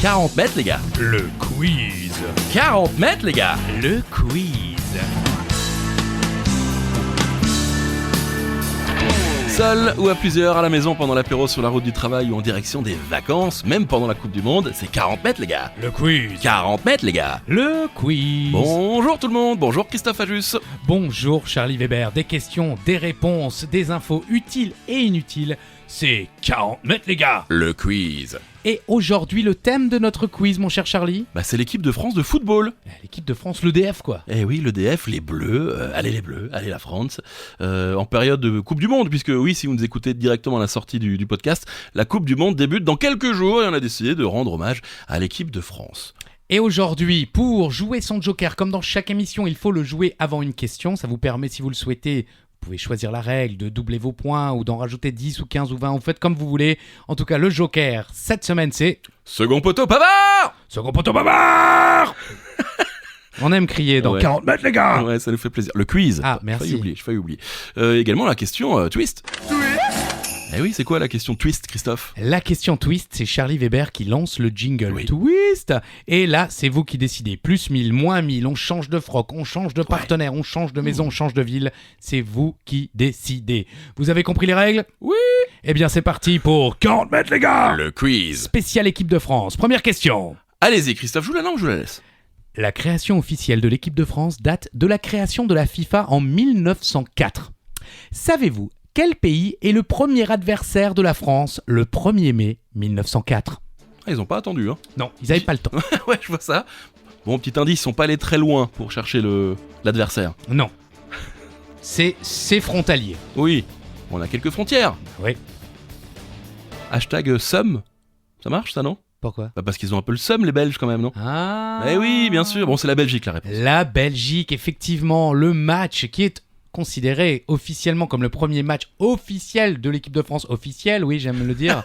40 mètres les gars. Le quiz. 40 mètres les gars. Le quiz. Seul ou à plusieurs, à la maison, pendant l'apéro, sur la route du travail ou en direction des vacances, même pendant la Coupe du Monde, c'est 40 mètres les gars. Le quiz. 40 mètres les gars. Le quiz. Bonjour tout le monde, bonjour Christophe Ajus. Bonjour Charlie Weber. Des questions, des réponses, des infos utiles et inutiles. C'est 40 mètres les gars. Le quiz. Et aujourd'hui, le thème de notre quiz, mon cher Charlie, C'est l'équipe de France de football. l'équipe de France, l'EDF quoi. Eh oui, l'EDF, les Bleus, allez les Bleus, allez la France, en période de Coupe du Monde, puisque oui, si vous nous écoutez directement à la sortie du podcast, la Coupe du Monde débute dans quelques jours et on a décidé de rendre hommage à l'équipe de France. Et aujourd'hui, pour jouer son joker, comme dans chaque émission, il faut le jouer avant une question. Ça vous permet, si vous le souhaitez, vous pouvez choisir la règle de doubler vos points ou d'en rajouter 10 ou 15 ou 20, vous faites comme vous voulez. En tout cas, le joker, cette semaine, c'est... Second poteau, Pavard. Second poteau Bavard. On aime crier dans Ouais. 40 mètres, les gars. Ouais, ça nous fait plaisir. Le quiz. Ah, merci. J'ai failli oublier. Également la question twist. Eh oui, c'est quoi la question twist, Christophe? La question twist, c'est Charlie Weber qui lance le jingle Oui. twist. Et là, c'est vous qui décidez. Plus 1000, moins 1000, on change de froc, on change de partenaire, on change de maison, on change de ville. C'est vous qui décidez. Vous avez compris les règles? Oui. Eh bien, c'est parti pour 40 mètres, les gars. Le quiz. Spécial équipe de France. Première question. Allez-y, Christophe, je vous la lance ou je vous la laisse? La création officielle de l'équipe de France date de la création de la FIFA en 1904. Savez-vous quel pays est le premier adversaire de la France le 1er mai 1904 ? Ah, ils ont pas attendu, hein. Non, ils n'avaient pas le temps. Ouais, je vois ça. Bon, petit indice, ils sont pas allés très loin pour chercher l'adversaire. Non. C'est frontalier. Oui, on a quelques frontières. Oui. Hashtag Somme. Ça marche, ça, non? Pourquoi ? Parce qu'ils ont un peu le seum, les Belges, quand même, non? Ah. Eh oui, bien sûr. Bon, c'est la Belgique, la réponse. La Belgique, effectivement, le match qui est considéré officiellement comme le premier match officiel de l'équipe de France, officiel, oui, j'aime le dire,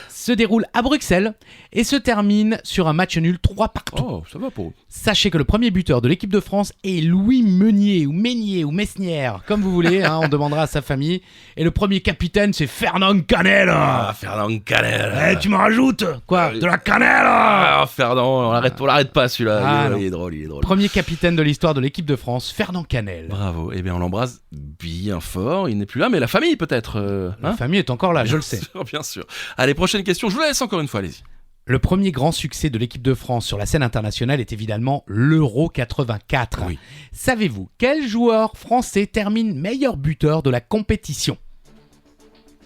se déroule à Bruxelles et se termine sur un match nul 3-3. Oh, ça va pour eux. Sachez que le premier buteur de l'équipe de France est Louis Meunier ou Meunier ou Messnière, comme vous voulez, hein, on demandera à sa famille. Et le premier capitaine, c'est Fernand Canel. Ah, Fernand Canel. Tu me rajoutes quoi ? De la cannelle. Ah, Fernand, on l'arrête pas celui-là. Ah, il est drôle. Premier capitaine de l'histoire de l'équipe de France, Fernand Canel. Bravo. Eh bien, on l'embrasse bien fort. Il n'est plus là, mais la famille peut-être. La famille est encore là, je le sais. Bien sûr, bien sûr. Allez, prochaine question. Je vous la laisse encore une fois, allez-y. Le premier grand succès de l'équipe de France sur la scène internationale est évidemment l'Euro 84. Oui. Savez-vous quel joueur français termine meilleur buteur de la compétition ?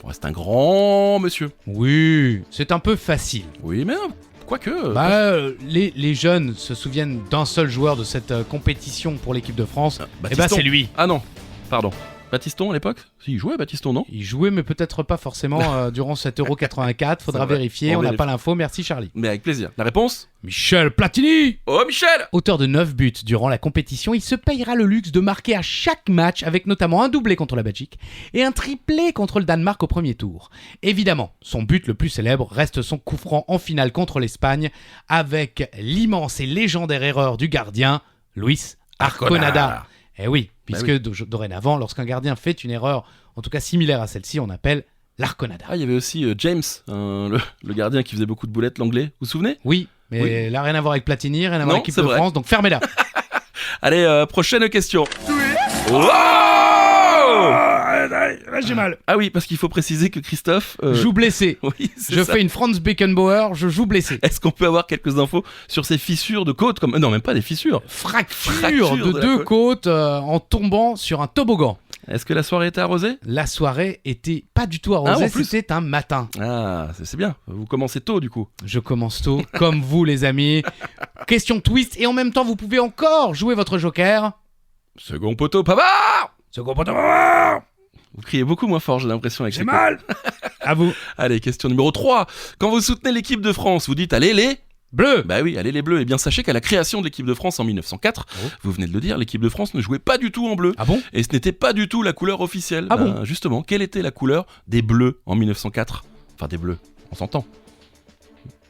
Bon, c'est un grand monsieur. Oui, c'est un peu facile. Oui, mais quoique. Les jeunes se souviennent d'un seul joueur de cette compétition pour l'équipe de France. Baptiston. C'est lui. Ah non, pardon. Baptiston à l'époque? Si, il jouait Baptiston, non? Il jouait, mais peut-être pas forcément durant cet Euro 84. Faudra C'est vrai. vérifier. On On n'a vérifie. pas l'info. Merci Charlie. Mais avec plaisir. La réponse? Michel Platini. Oh, Michel! Auteur de 9 buts durant la compétition, il se payera le luxe de marquer à chaque match avec notamment un doublé contre la Belgique et un triplé contre le Danemark au premier tour. Évidemment, son but le plus célèbre reste son coup franc en finale contre l'Espagne avec l'immense et légendaire erreur du gardien Luis Arconada. Eh oui, puisque dorénavant, lorsqu'un gardien fait une erreur, en tout cas similaire à celle-ci, on appelle l'Arconada. Ah, il y avait aussi James, le gardien qui faisait beaucoup de boulettes, l'anglais. Vous vous souvenez? Oui, mais Oui. là, rien à voir avec Platini, rien à voir Non, avec l'équipe c'est de vrai. France, donc fermez-la. Allez, prochaine question. Oh Là, j'ai mal. Ah oui, parce qu'il faut préciser que Christophe... Joue blessé. Oui, c'est Je ça. fais une Franz Beckenbauer, je joue blessé. Est-ce qu'on peut avoir quelques infos sur ces fissures de côte comme... Non, même pas des fissures. Fracture de deux côtes en tombant sur un toboggan. Est-ce que la soirée était arrosée? La soirée était pas du tout arrosée, Ah, en plus. c'était un matin. Ah, c'est bien. Vous commencez tôt, du coup. Je commence tôt, comme vous les amis. Question twist, et en même temps vous pouvez encore jouer votre joker. Second poteau, Pavard! Second poteau, Pavard. Vous criez beaucoup moins fort, j'ai l'impression, avec J'ai ces mal. À vous. côtes. Allez, question numéro 3. Quand vous soutenez l'équipe de France, vous dites « Allez les... » Bleu. Bah oui, allez les Bleus. Eh bien, sachez qu'à la création de l'équipe de France en 1904, vous venez de le dire, l'équipe de France ne jouait pas du tout en bleu. Ah bon? Et ce n'était pas du tout la couleur officielle. Ah bon? Justement, quelle était la couleur des Bleus en 1904? Enfin, des Bleus, on s'entend.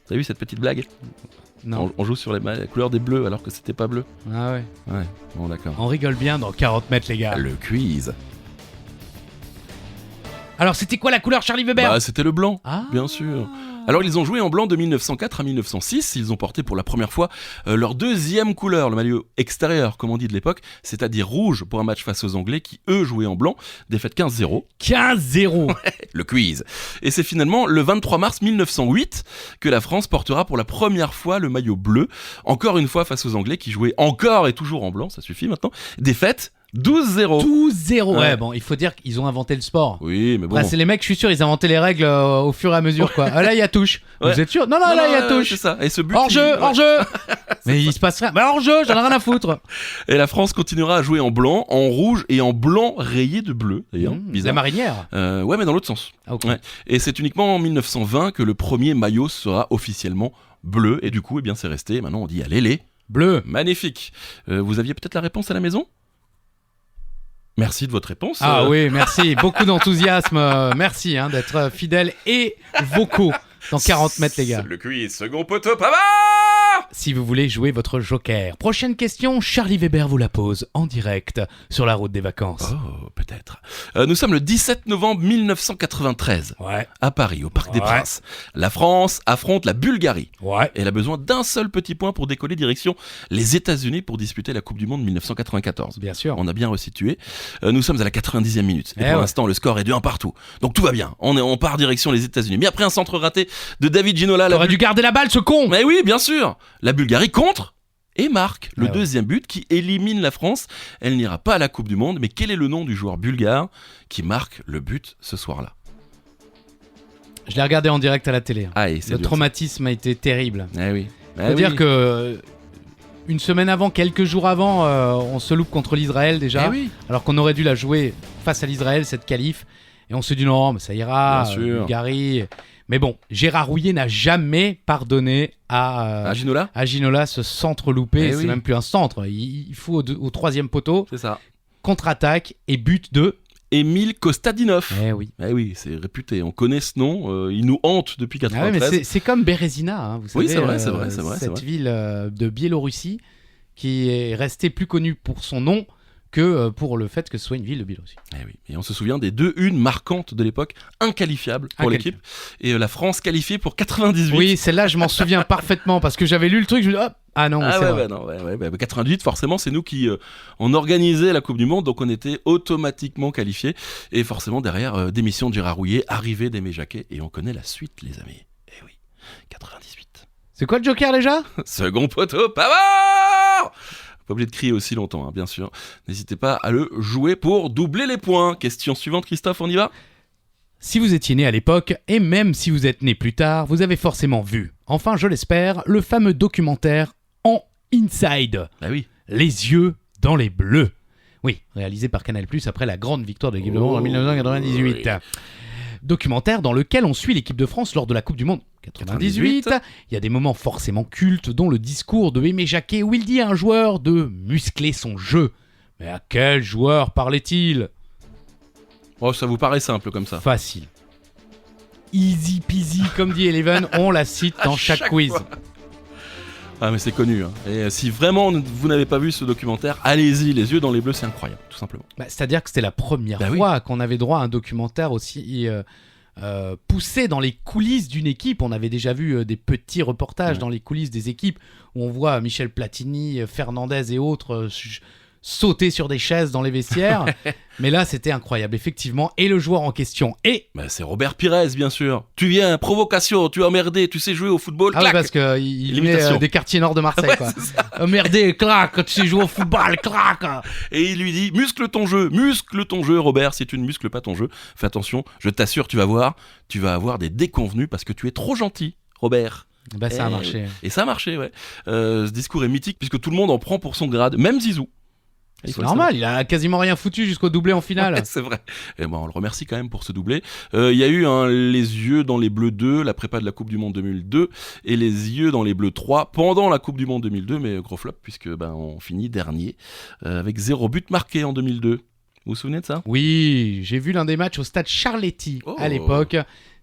T'as vu cette petite blague? Non. On joue sur la couleur des Bleus alors que c'était pas bleu. Ah ouais. Ouais, bon d'accord. On rigole bien dans 40 mètres les gars. Le quiz. Alors c'était quoi la couleur Charlie Weber? Bah, c'était le blanc, Ah. bien sûr. Alors ils ont joué en blanc de 1904 à 1906, ils ont porté pour la première fois leur deuxième couleur, le maillot extérieur comme on dit de l'époque, c'est-à-dire rouge pour un match face aux Anglais qui eux jouaient en blanc, défaite 15-0. 15-0. Le quiz. Et c'est finalement le 23 mars 1908 que la France portera pour la première fois le maillot bleu, encore une fois face aux Anglais qui jouaient encore et toujours en blanc, ça suffit maintenant, défaite 12-0. 12-0. Ouais, bon, il faut dire qu'ils ont inventé le sport. Oui, mais bon. C'est les mecs, je suis sûr, ils inventaient les règles au fur et à mesure, quoi. Ah, là, il y a touche. Ouais. Vous êtes sûr? Non, là, il y a touche. C'est ça. Et ce but. Hors-jeu, hors-jeu. Mais il se passe rien. Bah, hors-jeu, j'en ai rien à foutre. Et la France continuera à jouer en blanc, en rouge et en blanc rayé de bleu, d'ailleurs. Bizarre. La marinière. Ouais, mais dans l'autre sens. Ah, ok. Ouais. Et c'est uniquement en 1920 que le premier maillot sera officiellement bleu. Et du coup, eh bien, c'est resté. Maintenant, on dit allez les bleu. Magnifique. Vous aviez peut-être la réponse à la maison? Merci de votre réponse. Ah oui, merci. Beaucoup d'enthousiasme. Merci d'être fidèles et vocaux dans 40 mètres, les gars. Le quiz, second poteau, Pavard! Si vous voulez jouer votre joker. Prochaine question, Charlie Weber vous la pose en direct sur la route des vacances. Oh, peut-être. Nous sommes le 17 novembre 1993. Ouais. À Paris, au Parc des Princes. La France affronte la Bulgarie. Ouais. Et elle a besoin d'un seul petit point pour décoller direction les États-Unis pour disputer la Coupe du Monde 1994. Bien sûr. On a bien resitué. Nous sommes à la 90e minute. Et pour l'instant, le score est de 1 partout. Donc tout va bien. On part direction les États-Unis. Mais après un centre raté de David Ginola. T'aurais dû garder la balle, ce con! Mais oui, bien sûr. La Bulgarie contre et marque le deuxième but qui élimine la France. Elle n'ira pas à la Coupe du Monde. Mais quel est le nom du joueur bulgare qui marque le but ce soir-là? Je l'ai regardé en direct à la télé. Ah, et le traumatisme a été terrible. Eh oui. Faut dire que une semaine avant, quelques jours avant, on se loupe contre l'Israël déjà. Alors qu'on aurait dû la jouer face à l'Israël, cette qualif. Et on se dit non, mais ça ira, Bulgarie. Mais bon, Gérard Rouillet n'a jamais pardonné à Ginola ce centre loupé. C'est même plus un centre. Il faut au troisième poteau. C'est ça. Contre-attaque et but de Émile Kostadinov. Eh oui, c'est réputé. On connaît ce nom. Il nous hante depuis 93. Ah ouais, mais c'est comme Bérésina, vous savez. Oui, c'est vrai. Cette ville de Biélorussie qui est restée plus connue pour son nom que pour le fait que ce soit une ville de Biélorussie. Et on se souvient des 2-1 marquantes de l'époque, inqualifiables pour l'équipe. Et la France qualifiée pour 98. Oui, celle-là, je m'en souviens parfaitement parce que j'avais lu le truc, je me dis hop, ah non, c'est vrai. 98, forcément, c'est nous qui on organisait la Coupe du Monde, donc on était automatiquement qualifiés. Et forcément, derrière, démission de Gérard Rouillet, arrivée d'Aimé Jacquet, et on connaît la suite, les amis. Eh oui, 98. C'est quoi le joker déjà? Second poteau, Pavard! Pas obligé de crier aussi longtemps, bien sûr. N'hésitez pas à le jouer pour doubler les points. Question suivante, Christophe, on y va? Si vous étiez né à l'époque, et même si vous êtes né plus tard, vous avez forcément vu, enfin je l'espère, le fameux documentaire En Inside. Ah oui. Les yeux dans les bleus. Oui, réalisé par Canal+ après la grande victoire de l'équipe de France en 1998. Oui. Documentaire dans lequel on suit l'équipe de France lors de la Coupe du Monde 98. Il y a des moments forcément cultes, dont le discours de Aimé Jacquet où il dit à un joueur de muscler son jeu. Mais à quel joueur parlait-il? Oh, ça vous paraît simple comme ça? Facile. Easy peasy, comme dit Eleven, on la cite dans chaque quiz. Fois. Ah mais c'est connu. Et si vraiment vous n'avez pas vu ce documentaire, allez-y, Les yeux dans les bleus, c'est incroyable, tout simplement. C'est-à-dire que c'était la première fois qu'on avait droit à un documentaire aussi poussé dans les coulisses d'une équipe. On avait déjà vu des petits reportages dans les coulisses des équipes où on voit Michel Platini, Fernandez et autres sauter sur des chaises dans les vestiaires. Mais là, c'était incroyable, effectivement. Et le joueur en question est... c'est Robert Pires, bien sûr. Tu viens, provocation, tu as emmerdé, tu sais jouer au football, clac. Parce qu'il met des quartiers nord de Marseille, quoi. Emmerdé, clac, tu sais jouer au football, clac. Et il lui dit, muscle ton jeu, Robert, si tu ne muscles pas ton jeu, fais attention, je t'assure, tu vas avoir des déconvenus parce que tu es trop gentil, Robert. Ça a marché. Et ça a marché, ouais. Ce discours est mythique puisque tout le monde en prend pour son grade, même Zizou. C'est normal, il a quasiment rien foutu jusqu'au doublé en finale. Ouais, c'est vrai. Et on le remercie quand même pour ce doublé. Il y a eu Les yeux dans les bleus 2, la prépa de la Coupe du Monde 2002, et Les yeux dans les bleus 3 pendant la Coupe du Monde 2002, mais gros flop puisque on finit dernier avec 0 but marqué en 2002. Vous vous souvenez de ça? Oui, j'ai vu l'un des matchs au stade Charletti à l'époque.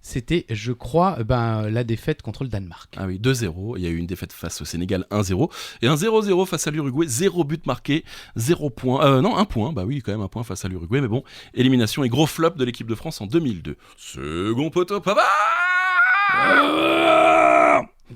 C'était, je crois, la défaite contre le Danemark. Ah oui, 2-0. Il y a eu une défaite face au Sénégal, 1-0. Et un 0-0 face à l'Uruguay, 0 but marqué, 0 point. Non, 1 point. Bah oui, quand même 1 point face à l'Uruguay. Mais bon, élimination et gros flop de l'équipe de France en 2002. Second poteau, Pavard!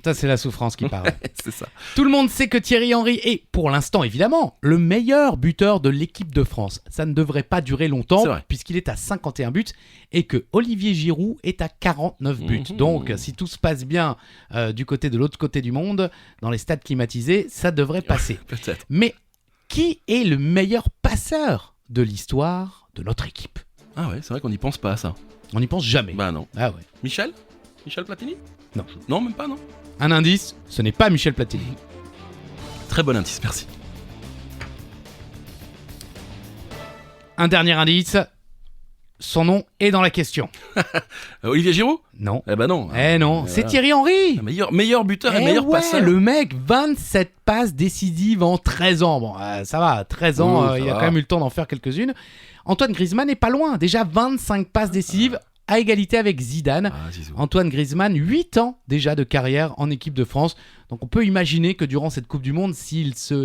Ça, c'est la souffrance qui parle. C'est ça. Tout le monde sait que Thierry Henry est, pour l'instant évidemment, le meilleur buteur de l'équipe de France. Ça ne devrait pas durer longtemps, C'est vrai. puisqu'il est à 51 buts et que Olivier Giroud est à 49 buts. Donc, si tout se passe bien du côté de l'autre côté du monde, dans les stades climatisés, ça devrait passer. Peut-être. Mais qui est le meilleur passeur de l'histoire de notre équipe? Ah ouais, c'est vrai qu'on n'y pense pas à ça. On n'y pense jamais. Bah non. Ah ouais. Michel Platini? Non. Non, même pas, non. Un indice, ce n'est pas Michel Platini. Très bon indice, merci. Un dernier indice, son nom est dans la question. Olivier Giroud? Non. Eh ben non. Non, c'est Thierry Henry. Meilleur buteur et meilleur passeur. Le mec, 27 passes décisives en 13 ans. Bon, ça va, 13 ans, Oui, il a va. quand même eu le temps d'en faire quelques-unes. Antoine Griezmann n'est pas loin, déjà 25 passes décisives à égalité avec Zidane. Ah, Zizou. Antoine Griezmann, 8 ans déjà de carrière en équipe de France. Donc on peut imaginer que durant cette Coupe du Monde,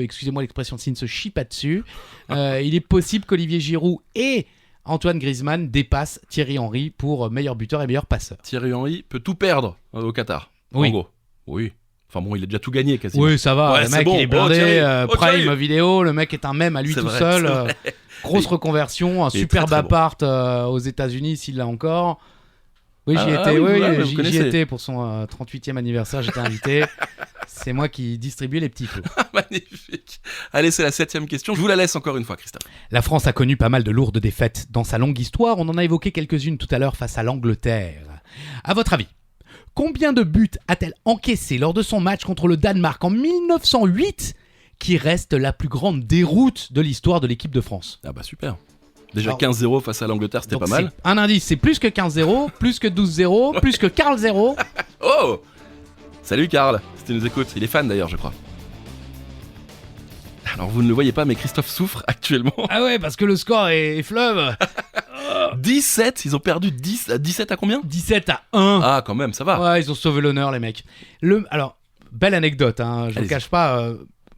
excusez-moi l'expression, s'il ne se chie pas dessus, il est possible qu'Olivier Giroud et Antoine Griezmann dépassent Thierry Henry pour meilleur buteur et meilleur passeur. Thierry Henry peut tout perdre au Qatar. Oui. En gros. Oui. Enfin bon, il a déjà tout gagné quasiment. Oui, ça va, Ouais, le c'est mec bon. il est Oh, blindé, Thierry. Oh, Prime Thierry. Vidéo, le mec est un mème à lui C'est tout vrai, seul. c'est vrai. Grosse Il- reconversion, un il est superbe très, très bon. appart aux États-Unis s'il l'a encore. Oui, j'y Ah, étais, oui, oui, ouais, vous j'y connaissez. étais pour son 38e anniversaire, j'étais invité. C'est moi qui distribuais les petits pots. Magnifique. Allez, c'est la 7e question. Je vous la laisse encore une fois, Christophe. La France a connu pas mal de lourdes défaites dans sa longue histoire. On en a évoqué quelques-unes tout à l'heure face à l'Angleterre. À votre avis, combien de buts a-t-elle encaissé lors de son match contre le Danemark en 1908, qui reste la plus grande déroute de l'histoire de l'équipe de France? Ah bah super. Déjà Alors, 15-0 face à l'Angleterre, c'était Donc pas mal. c'est un indice, c'est plus que 15-0, plus que 12-0, plus que Karl 0. Oh! Salut Karl, si tu nous écoutes. Il est fan d'ailleurs, je crois. Alors vous ne le voyez pas, mais Christophe souffre actuellement. Ah ouais, parce que le score est fleuve. 17, ils ont perdu 17 à combien? 17-1. Ah, quand même, ça va. Ouais, ils ont sauvé l'honneur, les mecs. Alors, belle anecdote, hein, je ne Allez-y. cache pas.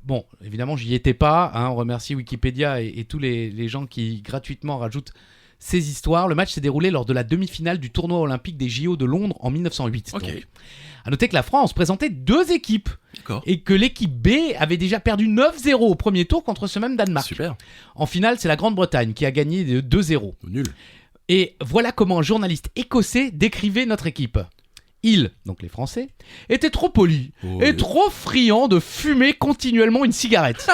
Bon, évidemment, j'y étais pas. Hein, on remercie Wikipédia et tous les gens qui gratuitement rajoutent ces histoires. Le match s'est déroulé lors de la demi-finale du tournoi olympique des JO de Londres en 1908. Ok. Donc. À noter que la France présentait 2 équipes D'accord. et que l'équipe B avait déjà perdu 9-0 au premier tour contre ce même Danemark. Super. En finale, c'est la Grande-Bretagne qui a gagné de 2-0. Nul. Et voilà comment un journaliste écossais décrivait notre équipe. Ils, donc les Français, étaient trop polis Oh, et oui. trop friands de fumer continuellement une cigarette.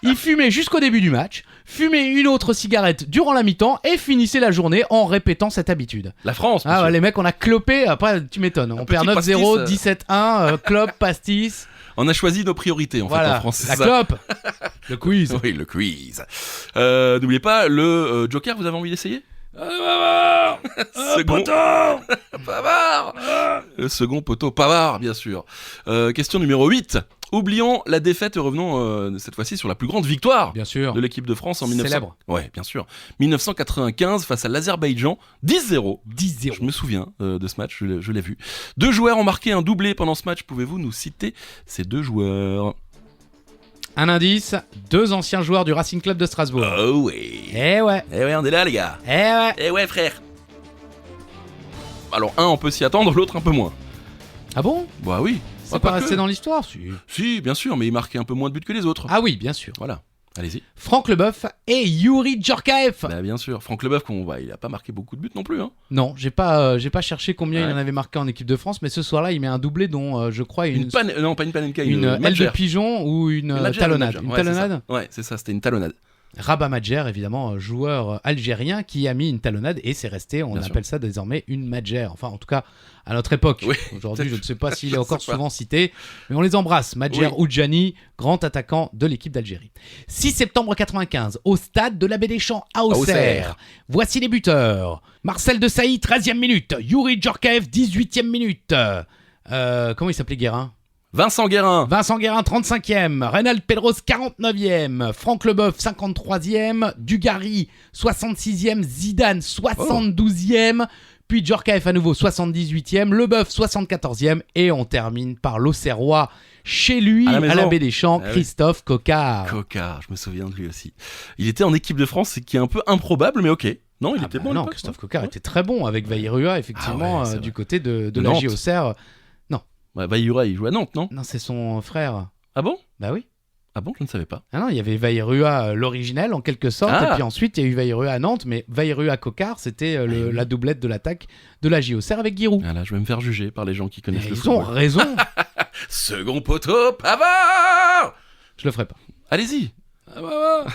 Ils fumaient jusqu'au début du match, fumaient une autre cigarette durant la mi-temps et finissaient la journée en répétant cette habitude. La France, Ah monsieur. ouais, les mecs, on a clopé, après tu m'étonnes, on perd petit 9-0, pastis, 17-1, clope, pastis, On a choisi nos priorités en fait voilà, en France. c'est la ça. clope, le quiz. Oui, le quiz. N'oubliez pas, le Joker, vous avez envie d'essayer? Second. Pavard. Le second poteau, Pavard, bien sûr. Question numéro 8. Oublions la défaite et revenons cette fois-ci sur la plus grande victoire Bien sûr. de l'équipe de France en 1900. Célèbre. Ouais, bien sûr. 1995 face à l'Azerbaïdjan, 10-0. 10-0. Je me souviens de ce match, je l'ai vu. 2 joueurs ont marqué un doublé pendant ce match. Pouvez-vous nous citer ces 2 joueurs? Un indice, 2 anciens joueurs du Racing Club de Strasbourg. Oh oui. Eh ouais, Eh ouais, on est là les gars. eh ouais. Eh ouais frère. Alors un on peut s'y attendre, l'autre un peu moins. Ah bon? Bah oui. C'est Bah, pas que. resté dans l'histoire, si. Si, bien sûr, mais il marquait un peu moins de buts que les autres. Ah oui, bien sûr. Voilà. Allez-y. Franck Leboeuf et Youri Djorkaeff. Bah bien sûr. Franck Leboeuf, il a pas marqué beaucoup de buts non plus. Hein. Non, j'ai pas cherché combien Ouais. il en avait marqué en équipe de France, mais ce soir-là, il met un doublé dont je crois Non, pas une panenka, une aile de Madjer. pigeon ou une Madjer, talonnade. Madjer. Une Ouais, c'est ça. talonnade. Ouais, c'est ça, c'était une talonnade. Rabat Madjer, évidemment, joueur algérien qui a mis une talonnade et c'est resté, on Bien appelle ça désormais une Madjer. Enfin, en tout cas, à notre époque. Oui. Aujourd'hui, je ne sais pas s'il est Je encore sais pas. souvent cité, mais on les embrasse. Madjer Oui. Oudjani, grand attaquant de l'équipe d'Algérie. 6 septembre 95, au stade de l'Abbé des Champs à Auxerre. Auxerre. Voici les buteurs. Marcel Desailly, 13e minute. Youri Djorkaeff, 18e minute. Comment il s'appelait Guérin? Vincent Guérin. Vincent Guérin, 35e. Reynald Pedros, 49e. Franck Leboeuf, 53e. Dugarry, 66e. Zidane, 72e. puis Djorkaeff à nouveau 78e, Leboeuf 74e, et on termine par l'Auxerrois chez lui, À la à la maison. Baie des Champs, Ah oui. Christophe Coquard. Coquard, je me souviens de lui aussi. Il était en équipe de France, ce qui est un peu improbable, mais ok. Non, il était bon à non, l'époque, Christophe ouais. Coquard Ouais. était très bon avec Vairua, effectivement, Ah ouais, c'est du vrai. côté de De la Nantes. JOCR. Ouais, Vaillura, il joue à Nantes, non? Non, c'est son frère. Ah bon? Bah oui. Ah bon, je ne savais pas. Ah non, il y avait Vairua, l'originel, en quelque sorte, Ah. et puis ensuite, il y a eu Vairua à Nantes, mais Vairua Coquard, c'était oui. la doublette de l'attaque de la JOCR avec Giroud. Ah là, je vais me faire juger par les gens qui Et connaissent le ils ont football. raison. Second poteau, Pavard! Je le ferai pas. Allez-y. Ah bah.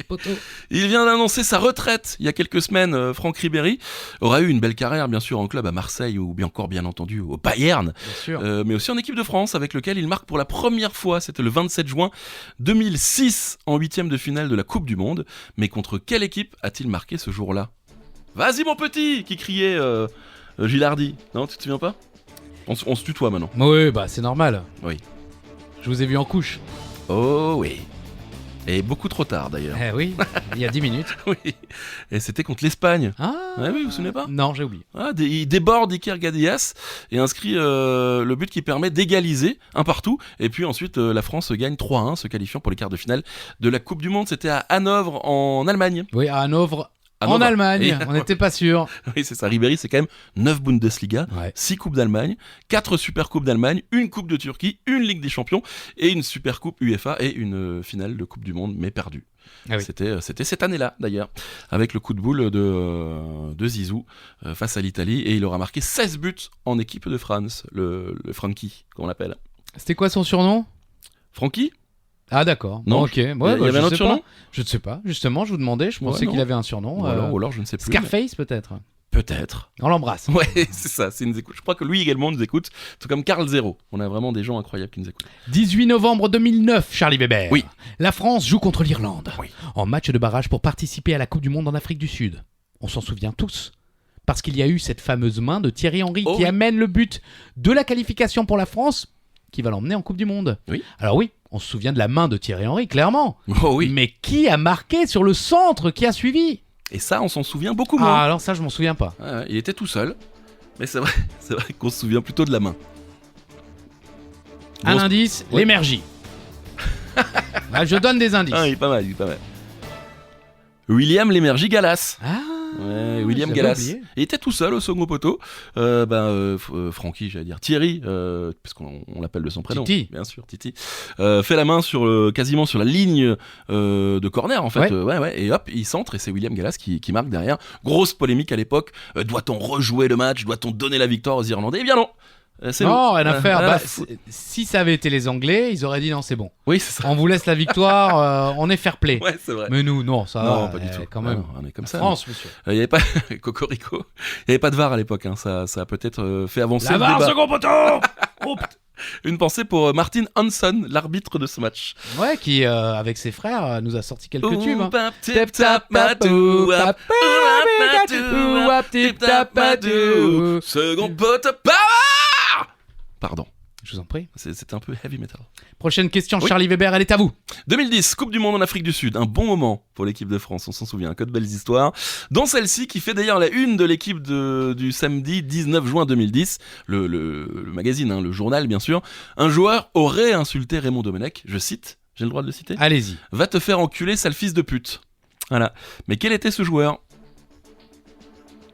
Poteau. Il vient d'annoncer sa retraite il y a quelques semaines. Franck Ribéry aura eu une belle carrière, bien sûr, en club à Marseille ou bien encore, bien entendu, au Bayern, Bien sûr. mais aussi en équipe de France, avec lequel il marque pour la première fois. C'était le 27 juin 2006, en 8e de finale de la Coupe du Monde. Mais contre quelle équipe a-t-il marqué ce jour-là? Vas-y, mon petit, qui criait Gilardi. Non, tu te souviens pas? On se tutoie maintenant. Oui, bah c'est normal. Oui. Je vous ai vu en couche. Oh oui. Et beaucoup trop tard d'ailleurs. Eh oui, il y a 10 minutes. Oui. Et c'était contre l'Espagne. Ah Ouais, oui, vous vous souvenez pas? Non, j'ai oublié. Ah, il déborde Iker Casillas et inscrit le but qui permet d'égaliser un partout. Et puis ensuite, la France gagne 3-1, se qualifiant pour les quarts de finale de la Coupe du Monde. C'était à Hanovre, en Allemagne. Oui, à Hanovre, en Hanovre. Allemagne. Et- On n'était pas sûr. Oui, c'est ça. Ribéry, c'est quand même 9 Bundesliga, Ouais. 6 Coupes d'Allemagne, 4 Super Coupes d'Allemagne, une Coupe de Turquie, une Ligue des Champions et une Super Coupe UEFA et une finale de Coupe du Monde, mais perdue. Ah oui. C'était cette année-là, d'ailleurs, avec le coup de boule de Zizou face à l'Italie. Et il aura marqué 16 buts en équipe de France, le Frankie, qu'on l'appelle. C'était quoi son surnom? Frankie? Ah d'accord. Non, Bon, ok. Ouais, il y avait je un autre sais surnom? pas. Je ne sais pas. Justement, je vous demandais. Je pensais non. qu'il avait un surnom. Ou alors je ne sais plus. Scarface peut-être. mais Peut-être. On l'embrasse. Ouais, c'est ça. Je crois que lui également nous écoute, tout comme Karl Zero. On a vraiment des gens incroyables qui nous écoutent. 18 novembre 2009, Charlie Weber. Oui. La France joue contre l'Irlande. Oui. En match de barrage pour participer à la Coupe du Monde en Afrique du Sud. On s'en souvient tous. Parce qu'il y a eu cette fameuse main de Thierry Henry Oh qui oui. amène le but de la qualification pour la France qui va l'emmener en Coupe du Monde. Oui. Alors oui, on se souvient de la main de Thierry Henry, clairement. Oh oui. Mais qui a marqué sur le centre qui a suivi? Et ça, on s'en souvient beaucoup Ah, moins. alors ça, je m'en souviens pas. Ouais, il était tout seul. Mais c'est vrai, c'est vrai qu'on se souvient plutôt de la main. Un Grosse- indice, Ouais. l'émergie. Ah, je donne des indices. Ah, il est pas mal, il est pas mal. William Lémergie Gallas. Ah, Ouais, William j'avais Gallas. oublié. Il était tout seul au second poteau. Francky, j'allais dire Thierry, puisqu'on l'appelle de son prénom. Titi. Bien sûr, Titi. Fait la main quasiment sur la ligne de corner, en fait. Ouais. Et hop, il centre et c'est William Gallas qui marque derrière. Grosse polémique à l'époque. Doit-on rejouer le match? Doit-on donner la victoire aux Irlandais? Eh bien non. C'est Non, nous. rien à faire. Rien Bah, à foutre. si ça avait été les Anglais, ils auraient dit non, c'est bon. Oui, c'est ça. On vous laisse la victoire, on est fair play. Ouais, c'est vrai. Mais nous, non, ça Non, va, pas du tout. Quand Ah même. non, on est comme ça. France, monsieur. Il n'y avait pas Cocorico. Il n'y avait pas de VAR à l'époque. Hein. Ça a peut-être fait avancer La le barre, débat. second poteau. Oh, putain. Une pensée pour Martin Hanson, l'arbitre de ce match. Ouais, qui, avec ses frères, nous a sorti quelques tubes. Hein. Tip tap matou, wap, wap, matou, wap, tip tap matou. Second poteau, power. Pardon, Je vous en prie. c'est un peu heavy metal. Prochaine question, Oui. Charlie Weber, elle est à vous. 2010, Coupe du Monde en Afrique du Sud, un bon moment pour l'équipe de France, on s'en souvient, que de belles histoires. Dont celle-ci qui fait d'ailleurs la une de l'équipe du samedi 19 juin 2010, le magazine, hein, le journal bien sûr. Un joueur aurait insulté Raymond Domenech, je cite, j'ai le droit de le citer, Allez-y. va te faire enculer, sale fils de pute. Voilà. Mais quel était ce joueur?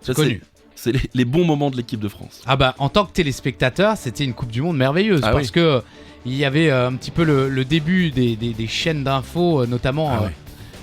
Ça, Connu. C'est les bons moments de l'équipe de France. Ah bah, en tant que téléspectateur, c'était une Coupe du Monde merveilleuse Ah parce oui. que il y avait un petit peu le début des chaînes d'infos, notamment Ah ouais.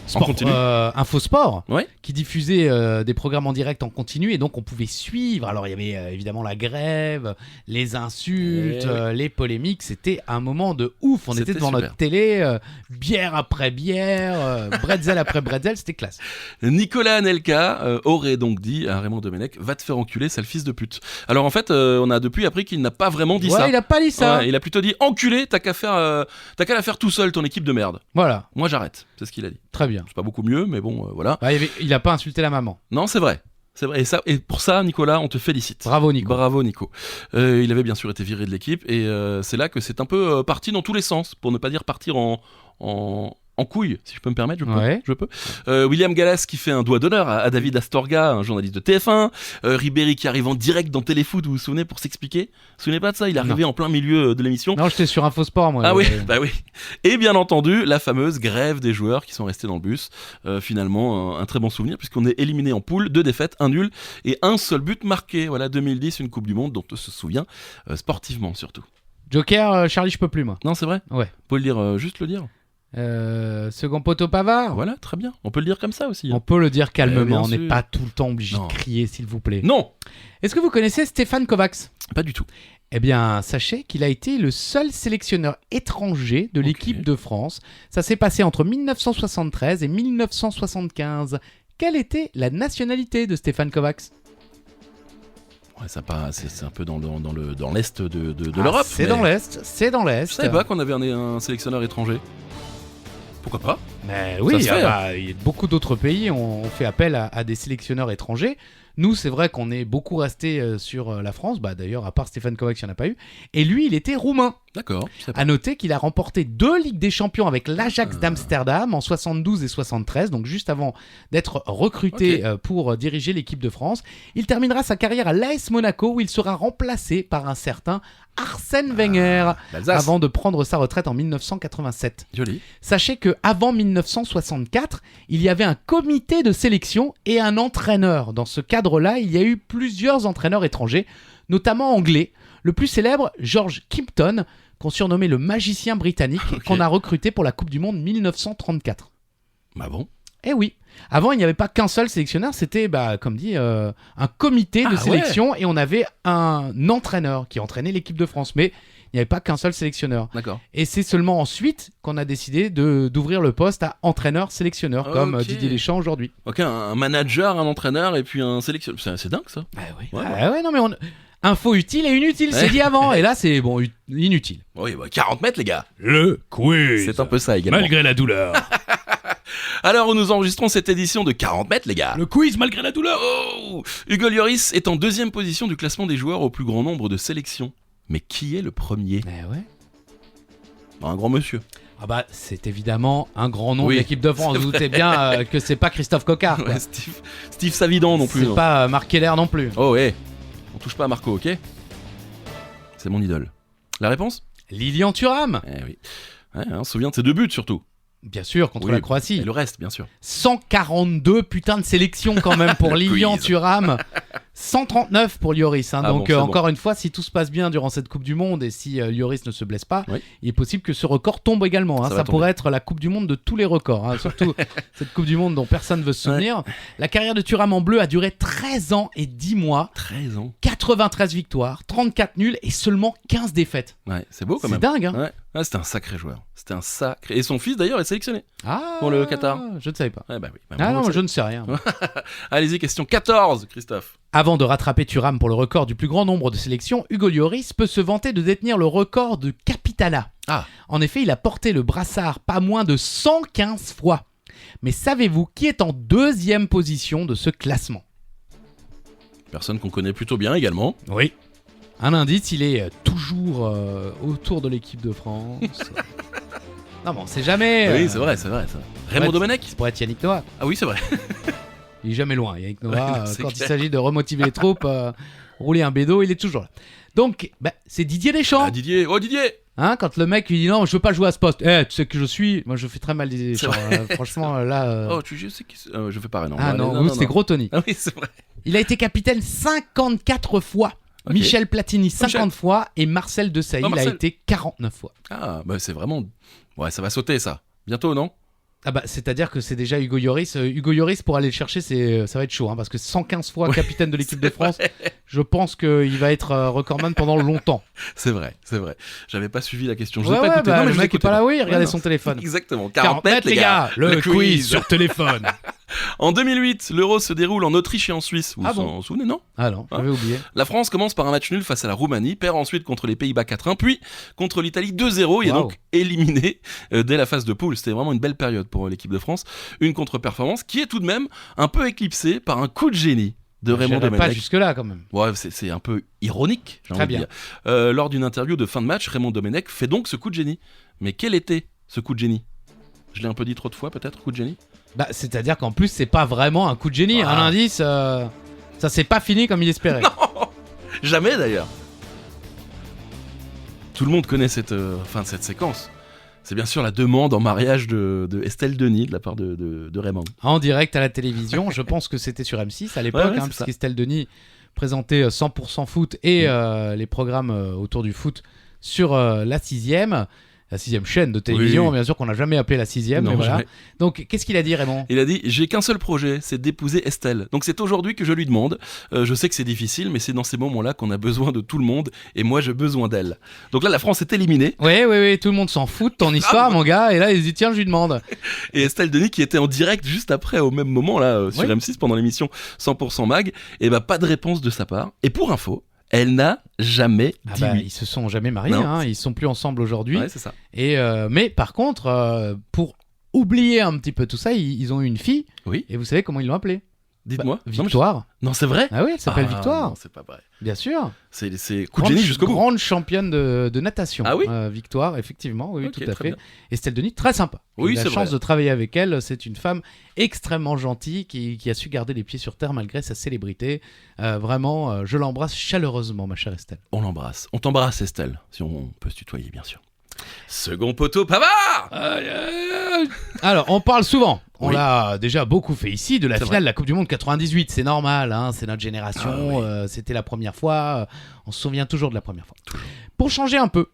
Sport, En continu. Infosport, Ouais. qui diffusait des programmes en direct en continu et donc on pouvait suivre. Alors il y avait évidemment la grève, les insultes, Eh oui. les polémiques. C'était un moment de ouf. On était C'était devant super. notre télé, bière après bière, bretzel après bretzel, c'était classe. Nicolas Anelka aurait donc dit à Raymond Domenech, va te faire enculer, sale fils de pute. Alors en fait, on a depuis appris qu'il n'a pas vraiment dit Ouais, ça. il a pas dit ça. Ouais, il a plutôt dit enculé, t'as qu'à la faire tout seul ton équipe de merde. Voilà, Moi j'arrête, c'est ce qu'il a dit. très bien. C'est pas beaucoup mieux, mais bon, voilà. Bah, il a pas insulté la maman. Non, c'est vrai. C'est vrai. Et pour ça, Nicolas, on te félicite. Bravo Nico. Bravo Nico. Il avait bien sûr été viré de l'équipe et c'est là que c'est un peu parti dans tous les sens, pour ne pas dire partir en en couille, si je peux me permettre, Ouais. je peux. William Gallas qui fait un doigt d'honneur à David Astorga, un journaliste de TF1. Ribéry qui arrive en direct dans Téléfoot, vous vous souvenez, pour s'expliquer. Vous vous souvenez pas de ça? Il est arrivé en plein milieu de l'émission. Non, j'étais sur Infosport, moi. Ah oui, bah oui. Et bien entendu, la fameuse grève des joueurs qui sont restés dans le bus. Finalement, un très bon souvenir, puisqu'on est éliminé en poule, 2 défaites, 1 nul et un seul but marqué. Voilà, 2010, une Coupe du Monde dont on se souvient, sportivement surtout. Joker, Charlie, je peux plus, moi. Non, c'est vrai? Ouais. Vous pouvez le dire, juste le dire. Second poteau Pavard. Voilà, très bien. On peut le dire comme ça aussi. On peut le dire calmement, bien on n'est sûr. pas tout le temps obligé Non. de crier, s'il vous plaît. Non, Est-ce que vous connaissez Stéphane Kovacs? pas du tout. Eh bien, sachez qu'il a été le seul sélectionneur étranger de l'équipe de France. Ça s'est passé entre 1973 et 1975. Quelle était la nationalité de Stéphane Kovacs? Ouais, c'est un peu dans l'est de l'Europe. C'est mais dans l'Est, c'est dans l'Est. Je savais pas qu'on avait un sélectionneur étranger. Pourquoi pas? Mais oui, se fait, il y a beaucoup d'autres pays ont fait appel à des sélectionneurs étrangers. Nous, c'est vrai qu'on est beaucoup resté sur la France. D'ailleurs, à part Stéphane Kovacs, il n'y en a pas eu. Et lui, il était roumain. D'accord. je sais pas. À noter qu'il a remporté 2 Ligues des Champions avec l'Ajax d'Amsterdam en 72 et 73, donc juste avant d'être recruté pour diriger l'équipe de France. Il terminera sa carrière à l'AS Monaco où il sera remplacé par un certain Arsène Wenger L'Alsace. avant de prendre sa retraite en 1987. Joli. Sachez que avant 1964, il y avait un comité de sélection et un entraîneur. Dans ce cadre-là, il y a eu plusieurs entraîneurs étrangers, notamment anglais. Le plus célèbre, George Kimpton, qu'on surnommait le magicien britannique, qu'on a recruté pour la Coupe du Monde 1934. Bah bon. Eh oui. Avant, il n'y avait pas qu'un seul sélectionneur, c'était, comme dit, un comité de sélection et on avait un entraîneur qui entraînait l'équipe de France. Mais il n'y avait pas qu'un seul sélectionneur. D'accord. Et c'est seulement ensuite qu'on a décidé d'ouvrir le poste à entraîneur-sélectionneur, comme Didier Deschamps aujourd'hui. Ok, un manager, un entraîneur et puis un sélectionneur. C'est dingue ça. Oui. Ouais. Non mais info utile et inutile, c'est dit avant. Et là, c'est inutile. Oui, 40 mètres les gars. Le quiz. C'est un peu ça également. Malgré la douleur. Alors nous enregistrons cette édition de 40 mètres les gars. Le quiz malgré la douleur. Oh, Hugo Lloris est en 2e position du classement des joueurs au plus grand nombre de sélections. Mais qui est le premier? Un grand monsieur. C'est évidemment un grand nom Oui, de l'équipe de France. Vous doutez bien que c'est pas Christophe Coquart. Quoi. Ouais, Steve Savidan non plus. C'est non. pas Marc Keller non plus. Oh ouais. On touche pas à Marco, ok? C'est mon idole. La réponse? Lilian Thuram. Eh oui. Ouais, on se souvient de ses 2 buts surtout. Bien sûr, contre la Croatie. Et le reste, bien sûr. 142 putains de sélections quand même pour Lilian Thuram. 139 pour Lloris. Donc encore une fois, si tout se passe bien durant cette Coupe du Monde et si Lloris ne se blesse pas, il est possible que ce record tombe également. Ça pourrait être la Coupe du Monde de tous les records. Surtout cette Coupe du Monde dont personne ne veut se souvenir. Ouais. La carrière de Thuram en bleu a duré 13 ans et 10 mois. 13 ans. 93 victoires, 34 nuls et seulement 15 défaites. Ouais, c'est beau quand même. C'est dingue. Hein. Ouais, c'était un sacré joueur. C'était un sacré. Et son fils d'ailleurs est sélectionné pour le Qatar. Je ne savais pas. Ouais, oui. Non, je ne sais rien. Allez-y, question 14, Christophe. Avant de rattraper Thuram pour le record du plus grand nombre de sélections, Hugo Lloris peut se vanter de détenir le record de Capitana. En effet, il a porté le brassard pas moins de 115 fois. Mais savez-vous qui est en 2e position de ce classement? Personne qu'on connaît plutôt bien également. Oui. Un indice, il est toujours autour de l'équipe de France. Non, bon, c'est jamais... Oui, c'est vrai. Raymond Domenech? C'est pour être Yannick Noah. Ah oui, c'est vrai. Il est jamais loin, Yannick Noah. Quand il s'agit de remotiver les troupes, rouler un bédo, il est toujours là. Donc, c'est Didier Deschamps. Didier. Quand le mec lui dit non, je veux pas jouer à ce poste. Tu sais que je suis. Moi, je fais très mal Didier Deschamps. Franchement, là. Oh, je sais qui. Je fais pareil, non. Ah non, c'était Gros Tony. Ah oui, c'est vrai. Il a été capitaine 54 fois. Okay. Michel Platini 50 fois et Marcel Desailly a été 49 fois. Ah, c'est vraiment. Ouais, ça va sauter ça. Bientôt, non? C'est-à-dire que c'est déjà Hugo Lloris. Hugo Lloris, pour aller le chercher, ça va être chaud, parce que 115 fois capitaine de l'équipe de France, je pense qu'il va être recordman pendant longtemps. C'est vrai. J'avais pas suivi la question. Je n'ai pas écouté. Non, mais le mec est pas là, il regardait son téléphone. Exactement. 40 mètres, les gars. Le quiz sur téléphone. En 2008, l'Euro se déroule en Autriche et en Suisse. Vous vous souvenez, non? Ah non, j'avais oublié. La France commence par un match nul face à la Roumanie, perd ensuite contre les Pays-Bas 4-1, puis contre l'Italie 2-0 et est donc éliminé dès la phase de poule. C'était vraiment une belle période pour l'équipe de France. Une contre-performance qui est tout de même un peu éclipsée par un coup de génie de Raymond Domenech. Pas jusque-là quand même. Ouais, c'est un peu ironique, j'ai Très envie bien. de dire. Lors d'une interview de fin de match, Raymond Domenech fait donc ce coup de génie. Mais quel était ce coup de génie? Je l'ai un peu dit trop de fois, peut-être, coup de génie. Bah, c'est-à-dire qu'en plus, c'est pas vraiment un coup de génie. Ah. Un indice, ça s'est pas fini comme il espérait. Non, jamais d'ailleurs. Tout le monde connaît cette séquence. C'est bien sûr la demande en mariage de Estelle Denis de la part de Raymond. En direct à la télévision, je pense que c'était sur M6 à l'époque, Ouais, c'est ça. puisqu'Estelle Denis présentait 100% foot et les programmes autour du foot sur la sixième chaîne de télévision, Oui. bien sûr qu'on n'a jamais appelé la sixième, Non, mais voilà. jamais. Donc, qu'est-ce qu'il a dit, Raymond ? Il a dit, j'ai qu'un seul projet, c'est d'épouser Estelle. Donc c'est aujourd'hui que je lui demande. Je sais que c'est difficile, mais c'est dans ces moments-là qu'on a besoin de tout le monde, et moi j'ai besoin d'elle. Donc là, la France est éliminée, Oui, tout le monde s'en fout de ton histoire, mon gars, et là, il se dit, tiens, je lui demande. et Estelle Denis, qui était en direct juste après, au même moment, là, sur Oui. M6, pendant l'émission 100% Mag, et bah pas de réponse de sa part. Et pour info, elle n'a jamais Ah dit bah, oui. ils se sont jamais mariés, Non. hein, ils sont plus ensemble aujourd'hui. Ouais, c'est ça. Et mais par contre, pour oublier un petit peu tout ça, ils ont eu une fille. Oui. Et vous savez comment ils l'ont appelée ? Dites-moi. Bah, Non, mais Victoire. non, c'est vrai. Ah oui, elle s'appelle Ah, Victoire. Non, c'est pas vrai. Bien sûr. C'est coup de génie jusqu'au bout. Grande championne de natation. Ah oui Victoire, effectivement, oui, Ok, tout à très fait. bien. Estelle Denis, très sympa. J'ai Oui, eu la c'est chance vrai. de travailler avec elle. C'est une femme extrêmement gentille qui a su garder les pieds sur terre malgré sa célébrité. Vraiment, je l'embrasse chaleureusement, ma chère Estelle. On l'embrasse. On t'embrasse, Estelle, si on peut se tutoyer, bien sûr. Second poteau, Pavard. Alors, on parle souvent, on Oui. l'a déjà beaucoup fait ici, de la C'est finale vrai. de la Coupe du Monde 98. C'est normal, hein, c'est notre génération, Ah oui. c'était la première fois, on se souvient toujours de la première fois. Pour changer un peu,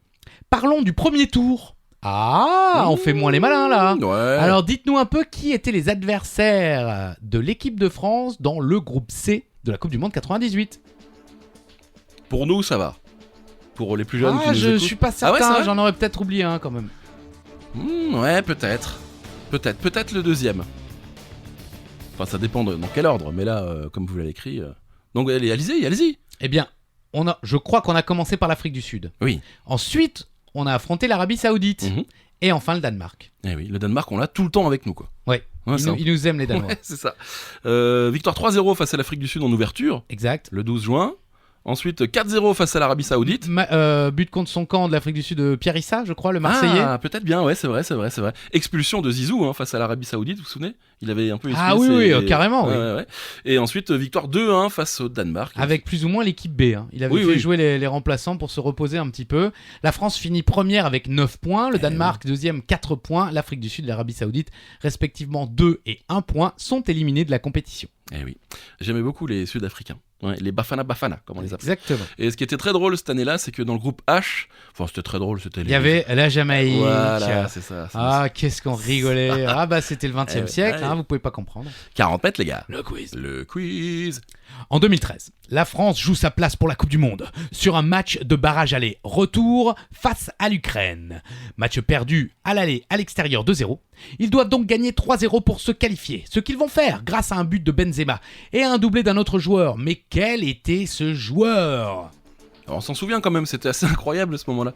parlons du premier tour. Ah, on fait moins les malins là. Ouais. Alors dites-nous un peu qui étaient les adversaires de l'équipe de France dans le groupe C de la Coupe du Monde 98. Pour nous, ça va. Pour les plus jeunes qui nous Je écoutent. suis pas Ah ouais, c'est certain, vrai j'en aurais peut-être oublié un quand même. Ouais, peut-être. Peut-être le deuxième. Enfin, ça dépend dans quel ordre, mais là, comme vous l'avez écrit. Donc, allez-y. Eh bien, je crois qu'on a commencé par l'Afrique du Sud. Oui. Ensuite, on a affronté l'Arabie Saoudite. Mhm. Et enfin le Danemark. Eh oui, le Danemark, on l'a tout le temps avec nous, quoi. Ouais, Ouais, ils nous aiment les Danois. Ouais, c'est ça. Victoire 3-0 face à l'Afrique du Sud en ouverture, Exact. le 12 juin. Ensuite, 4-0 face à l'Arabie Saoudite. But contre son camp de l'Afrique du Sud, Pierre Issa, je crois, le Marseillais. Ah, peut-être bien, ouais, c'est vrai. Expulsion de Zizou face à l'Arabie Saoudite, vous vous souvenez? Il avait un peu Ah essuyé oui, ses- oui, carrément, oui. Ouais. Et ensuite, victoire 2-1 face au Danemark. Avec plus ou moins l'équipe B. Hein. Il avait Oui, fait oui. jouer les remplaçants pour se reposer un petit peu. La France finit première avec 9 points. Le Danemark, deuxième, 4 points. L'Afrique du Sud et l'Arabie Saoudite, respectivement 2 et 1 point, sont éliminés de la compétition. Eh oui. J'aimais beaucoup les Sud-Africains. Ouais, les Bafana Bafana, comme on les appelle. Exactement. Et ce qui était très drôle cette année-là, c'est que dans le groupe H, enfin c'était très drôle, c'était Il y avait la Jamaïque. Voilà, c'est ça. Ah, qu'est-ce qu'on rigolait. Ah bah c'était le 20e Eh ouais, siècle, ouais. hein, vous pouvez pas comprendre. 40 mètres, les gars. Le quiz. Le quiz. En 2013, la France joue sa place pour la Coupe du Monde sur un match de barrage aller-retour face à l'Ukraine. Match perdu à l'aller à l'extérieur 2-0. Ils doivent donc gagner 3-0 pour se qualifier, ce qu'ils vont faire grâce à un but de Benzema et à un doublé d'un autre joueur. Mais quel était ce joueur ? Alors, on s'en souvient quand même, c'était assez incroyable à ce moment-là.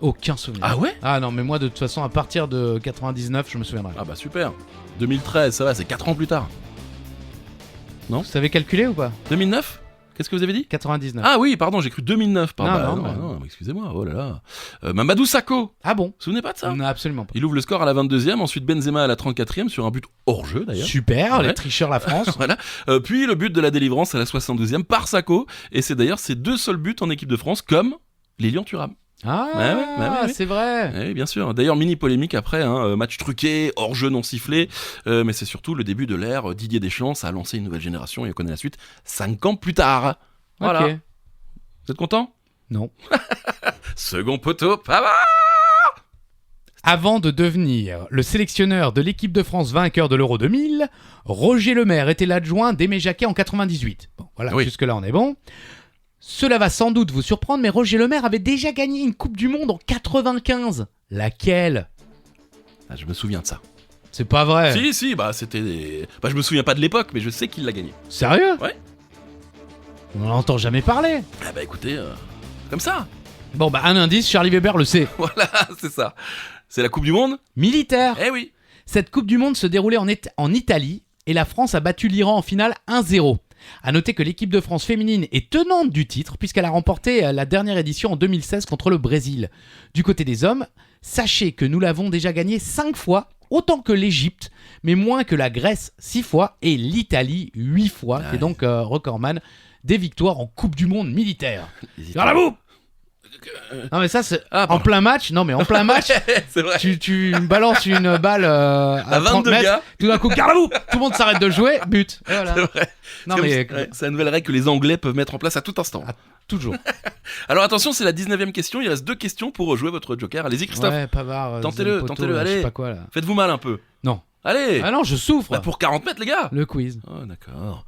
Aucun souvenir. Ah ouais? Ah non, mais moi de toute façon, à partir de 99, je me souviendrai. Ah bah super. 2013, ça va, c'est 4 ans plus tard. Vous savez calculer ou pas ? 2009? Qu'est-ce que vous avez dit? 99. Ah oui, pardon, j'ai cru 2009. Non, non, non, excusez-moi, oh là là. Mamadou Sakho, Ah bon ? vous vous souvenez pas de ça? Non, absolument pas. Il ouvre le score à la 22e, ensuite Benzema à la 34e sur un but hors jeu d'ailleurs. Super, Ouais. les tricheurs la France. Voilà. Puis le but de la délivrance à la 72e par Sakho, et c'est d'ailleurs ses 2 seuls buts en équipe de France, comme Lilian Thuram. Ah, ouais. c'est vrai. Oui, bien sûr. D'ailleurs, mini polémique après, match truqué, hors jeu non sifflé, mais c'est surtout le début de l'ère Didier Deschamps, ça a lancé une nouvelle génération et on connaît la suite 5 ans plus tard. Voilà. Ok. Vous êtes content? Non. Second poteau, Pavard. Avant de devenir le sélectionneur de l'équipe de France vainqueur de l'Euro 2000, Roger Lemaire était l'adjoint d'Aimé Jacquet en 98. Bon, voilà, Oui. jusque-là on est bon. Cela va sans doute vous surprendre, mais Roger Lemaire avait déjà gagné une Coupe du Monde en 95. Laquelle ? Ah, je me souviens de ça. C'est pas vrai. Si, bah c'était... Bah, je me souviens pas de l'époque, mais je sais qu'il l'a gagné. Sérieux ? Ouais. On n'en entend jamais parler. Ah bah écoutez, comme ça. Bon, bah un indice, Charlie Weber le sait. Voilà, c'est ça. C'est la Coupe du Monde? Militaire. Eh oui. Cette Coupe du Monde se déroulait en Italie et la France a battu l'Iran en finale 1-0. A noter que l'équipe de France féminine est tenante du titre puisqu'elle a remporté la dernière édition en 2016 contre le Brésil. Du côté des hommes, sachez que nous l'avons déjà gagné 5 fois autant que l'Égypte, mais moins que la Grèce 6 fois et l'Italie 8 fois, qui est donc recordman des victoires en Coupe du Monde militaire. Vers la boue. Non mais ça c'est en plein match. Non mais en plein match, c'est vrai. tu me balances une balle à 30 22 mètres, gars. tout d'un coup, garde à vous. Tout le monde s'arrête de jouer, but. Et voilà. C'est vrai. Non C'est mais comme- ouais, c'est la nouvelle règle que les Anglais peuvent mettre en place à tout instant. Ah, toujours. Alors attention, c'est la 19e question. Il reste 2 questions pour jouer votre Joker. Allez-y, Christophe. Ouais, Pavard. Tentez-le, Zen Poto, tentez-le, là, Je allez. sais pas quoi là. Faites-vous mal un peu. Non. Allez. Ah non, je souffre. Bah, pour 40 mètres, les gars. Le quiz. Oh, d'accord.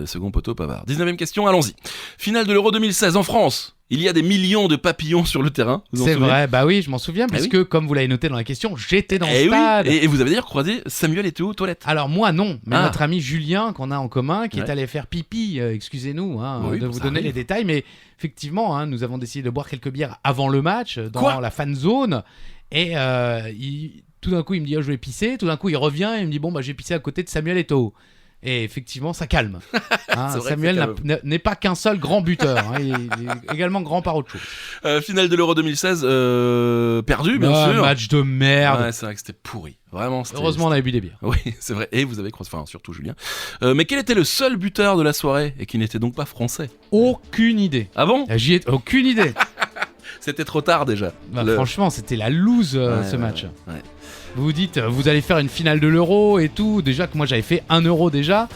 Second poteau, Pavard. 19e question, allons-y. Finale de l'Euro 2016 en France. Il y a des millions de papillons sur le terrain. Vous en C'est souvenez vrai, bah oui, je m'en souviens, Eh puisque comme vous l'avez noté dans la question, j'étais dans le Eh oui. stade. Et vous avez d'ailleurs croisé Samuel Eto'o aux toilettes. Alors moi non, mais Ah. notre ami Julien qu'on a en commun qui est Ouais. allé faire pipi, excusez-nous Oui, de ça vous donner arrive. les détails, mais effectivement nous avons décidé de boire quelques bières avant le match dans Quoi la fan zone et tout d'un coup il me dit oh, je vais pisser, tout d'un coup il revient et il me dit bon bah j'ai pissé à côté de Samuel Eto'o. Et effectivement, ça calme. C'est vrai Samuel que ça n'est pas qu'un seul grand buteur. Il est également grand par autre chose. Finale de l'Euro 2016, perdu, bien Ah, sûr. match de merde. Ouais, c'est vrai que c'était pourri. Vraiment, c'était... Heureusement, on avait bu des bières. Oui, c'est vrai. Et vous avez croisé, enfin, surtout Julien. Mais quel était le seul buteur de la soirée et qui n'était donc pas français? Aucune idée. Ah bon? J'y ai aucune idée. C'était trop tard déjà. Bah, franchement, c'était la loose Ouais, ce match. ouais. Vous vous dites, vous allez faire une finale de l'Euro et tout. Déjà que moi j'avais fait 1 euro déjà.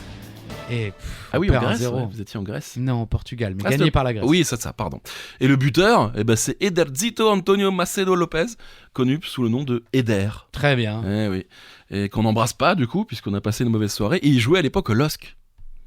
Et Ah oui, on en perd Grèce, 1-0. ouais, vous étiez en Grèce. Non, au Portugal, mais Ah, gagné c'était- par la Grèce. Oui, ça, pardon. Et le buteur, eh ben, c'est Ederzito Antonio Macedo Lopez, connu sous le nom de Eder. Très bien. Eh oui. Et qu'on n'embrasse pas du coup, puisqu'on a passé une mauvaise soirée. Et il jouait à l'époque au LOSC.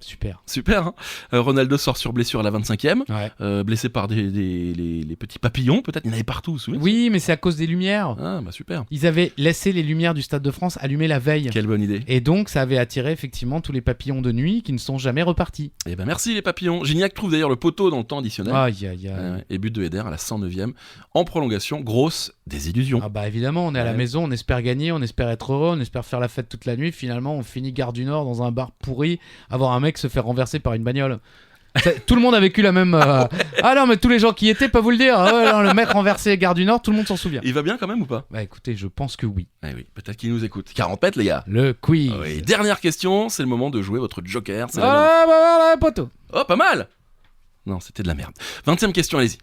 Super. Super, hein. Ronaldo sort sur blessure à la 25e, Ouais. blessé par les petits papillons, peut-être. Il y en avait partout, vous vous souvenez? Oui, mais c'est à cause des lumières. Ah, bah super. Ils avaient laissé les lumières du Stade de France allumées la veille. Quelle bonne idée. Et donc, ça avait attiré effectivement tous les papillons de nuit qui ne sont jamais repartis. Eh ben merci les papillons. Gignac trouve d'ailleurs le poteau dans le temps additionnel. Aïe, aïe, aïe. Ouais. Et but de Eder à la 109e. En prolongation, grosse désillusion. Ah bah évidemment, on est à la Ouais. maison, on espère gagner, on espère être heureux, on espère faire la fête toute la nuit. Finalement, on finit Gare du Nord dans un bar pourri, avoir un mec se faire renverser par une bagnole. Tout le monde a vécu la même. Ah non, mais tous les gens qui y étaient peuvent vous le dire. Ah ouais, non, le mec renversé Gare du Nord, tout le monde s'en souvient. Il va bien quand même ou pas? Bah écoutez, je pense que oui. Eh oui, peut-être qu'il nous écoute. 40 mètres les gars. Le quiz. Oui. Dernière question, c'est le moment de jouer votre Joker. C'est la Ah bah voilà, poteau. Oh, pas mal. Non, c'était de la merde. 20e question, allez-y.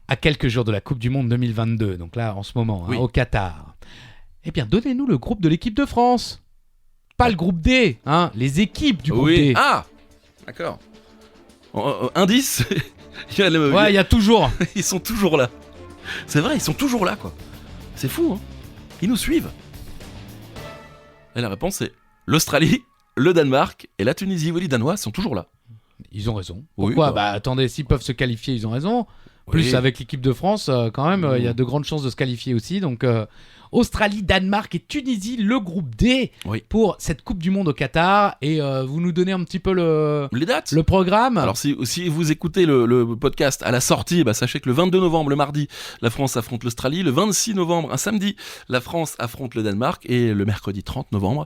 À quelques jours de la Coupe du Monde 2022, donc là en ce moment, Oui. au Qatar. Eh bien, donnez-nous le groupe de l'équipe de France. Pas le groupe D, hein, les équipes du groupe Oui. D. Ah, d'accord. Indice. Il y a le- Ouais, il y a toujours. Ils sont toujours là. C'est vrai, ils sont toujours là, quoi. C'est fou, hein. Ils nous suivent. Et la réponse est l'Australie, le Danemark et la Tunisie. Oui, les Danois sont toujours là. Ils ont raison. Oui, Pourquoi bah. bah attendez, s'ils peuvent se qualifier, ils ont raison. Plus Oui. avec l'équipe de France, quand même, il y a de grandes chances de se qualifier aussi. Donc, Australie, Danemark et Tunisie, le groupe D Oui. pour cette Coupe du Monde au Qatar. Et vous nous donnez un petit peu le Les dates. programme. Alors si vous écoutez le podcast à la sortie, bah, sachez que le 22 novembre, le mardi, la France affronte l'Australie. Le 26 novembre, un samedi, la France affronte le Danemark. Et le mercredi 30 novembre,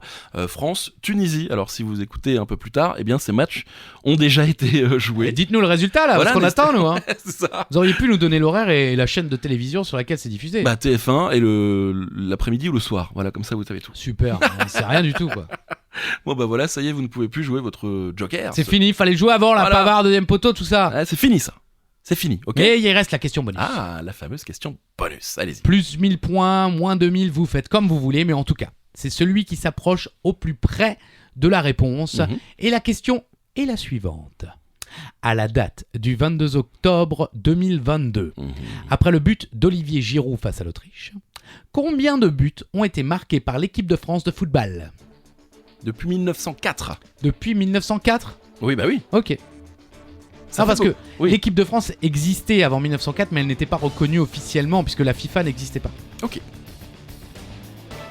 France-Tunisie. Alors si vous écoutez un peu plus tard, eh bien ces matchs ont déjà été Et joués. dites-nous le résultat là, Voilà, parce qu'on attend nous. Hein. C'est ça. Vous auriez pu nous donner l'horaire et la chaîne de télévision sur laquelle c'est diffusé. Bah TF1 et l'après-midi ou le soir. Voilà, comme ça vous savez tout. Super, c'est rien du tout quoi. Bon bah voilà, ça y est, vous ne pouvez plus jouer votre Joker. C'est fini, fallait jouer avant, la Voilà. Pavard, deuxième poteau, tout ça. Ah, c'est fini ça. C'est fini, ok. Et il reste la question bonus. Ah, la fameuse question bonus. Allez-y. Plus 1000 points, moins 2000, vous faites comme vous voulez, mais en tout cas, c'est celui qui s'approche au plus près de la réponse. Mhm. Et la question est la suivante. À la date du 22 octobre 2022, Mhm. après le but d'Olivier Giroud face à l'Autriche, combien de buts ont été marqués par l'équipe de France de football? Depuis 1904. Depuis 1904? Oui, bah oui. Ok. Ça Non, parce fait que beau. Oui. l'équipe de France existait avant 1904, mais elle n'était pas reconnue officiellement puisque la FIFA n'existait pas.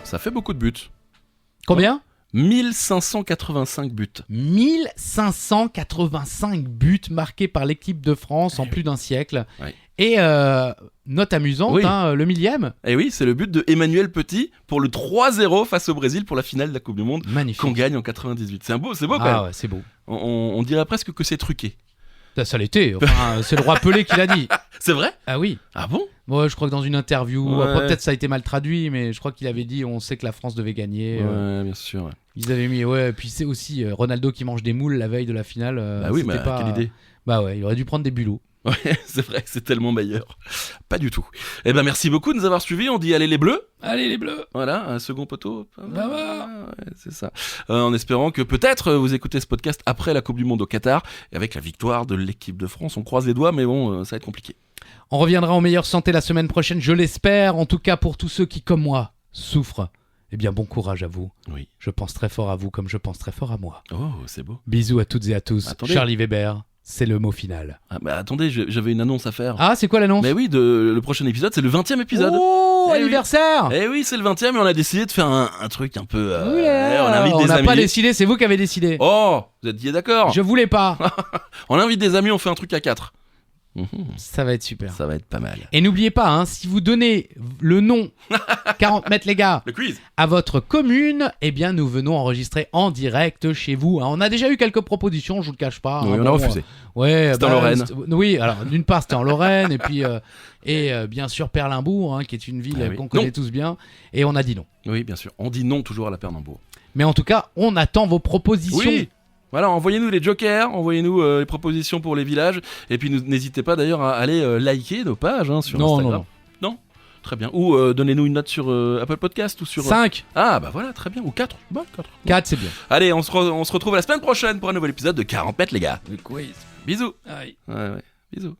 Ça fait beaucoup de buts. Combien? 1585 buts. 1585 buts marqués par l'équipe de France en plus d'un siècle. Ouais. Et note amusante, Oui. hein, le millième. Et oui, c'est le but de Emmanuel Petit pour le 3-0 face au Brésil pour la finale de la Coupe du Monde Magnifique. qu'on gagne en 98. C'est beau quand Ah même. ouais, c'est beau. On dirait presque que c'est truqué. Ça l'était. Enfin, c'est le roi Pelé qui l'a dit. C'est vrai? Ah oui. Ah bon? Ouais, je crois que dans une interview, Ouais. après peut-être ça a été mal traduit, mais je crois qu'il avait dit on sait que la France devait gagner. Ouais, bien sûr. Ouais. Ils avaient mis, ouais, puis c'est aussi Ronaldo qui mange des moules la veille de la finale. Bah oui, mais c'était pas... quelle idée. Bah ouais, il aurait dû prendre des bulots. Ouais, c'est vrai que c'est tellement meilleur. Pas du tout. Eh ben merci beaucoup de nous avoir suivis. On dit allez les bleus. Allez les bleus. Voilà, un second poteau. Bah ouais. Ouais, c'est ça. En espérant que peut-être vous écoutez ce podcast après la Coupe du Monde au Qatar et avec la victoire de l'équipe de France. On croise les doigts, mais bon, ça va être compliqué. On reviendra en meilleure santé la semaine prochaine, je l'espère. En tout cas, pour tous ceux qui, comme moi, souffrent, eh bien bon courage à vous. Oui. Je pense très fort à vous comme je pense très fort à moi. Oh, c'est beau. Bisous à toutes et à tous. Attendez. Charlie Weber, c'est le mot final. Ah, bah attendez, j'avais une annonce à faire. Ah, c'est quoi l'annonce? Mais oui, le prochain épisode, c'est le 20e épisode. Oh, Eh oui. anniversaire. Eh oui, c'est le 20e et on a décidé de faire un truc un peu... Oula, on invite on des n'a amis. pas décidé, c'est vous qui avez décidé. Oh, vous êtes d'accord? Je voulais pas. On invite des amis, on fait un truc à 4. Ça va être super. Ça va être pas mal. Et n'oubliez pas, hein, si vous donnez le nom 40 mètres les gars Le quiz. à votre commune, eh bien nous venons enregistrer en direct chez vous. Hein. On a déjà eu quelques propositions, je vous le cache pas. Oui, hein, on a refusé. Ouais, C'était en Lorraine. Oui, alors d'une part c'était en Lorraine et puis bien sûr Perlimbourg, hein, qui est une ville Ah oui. qu'on connaît Non. tous bien, et on a dit non. Oui, bien sûr. On dit non toujours à la Pernambourg. Mais en tout cas, on attend vos propositions. Oui. Voilà, envoyez-nous les jokers, envoyez-nous les propositions pour les villages, et puis n'hésitez pas d'ailleurs à aller liker nos pages hein, sur Non, Instagram. Non. Très bien. Ou donnez-nous une note sur Apple Podcast ou sur... 5, Ah bah voilà, très bien. Ou 4. Bah, 4. 4 c'est bien. Allez, on se retrouve la semaine prochaine pour un nouvel épisode de 40 mètres les gars. Le quiz. Bisous. Aïe. Ouais. Bisous.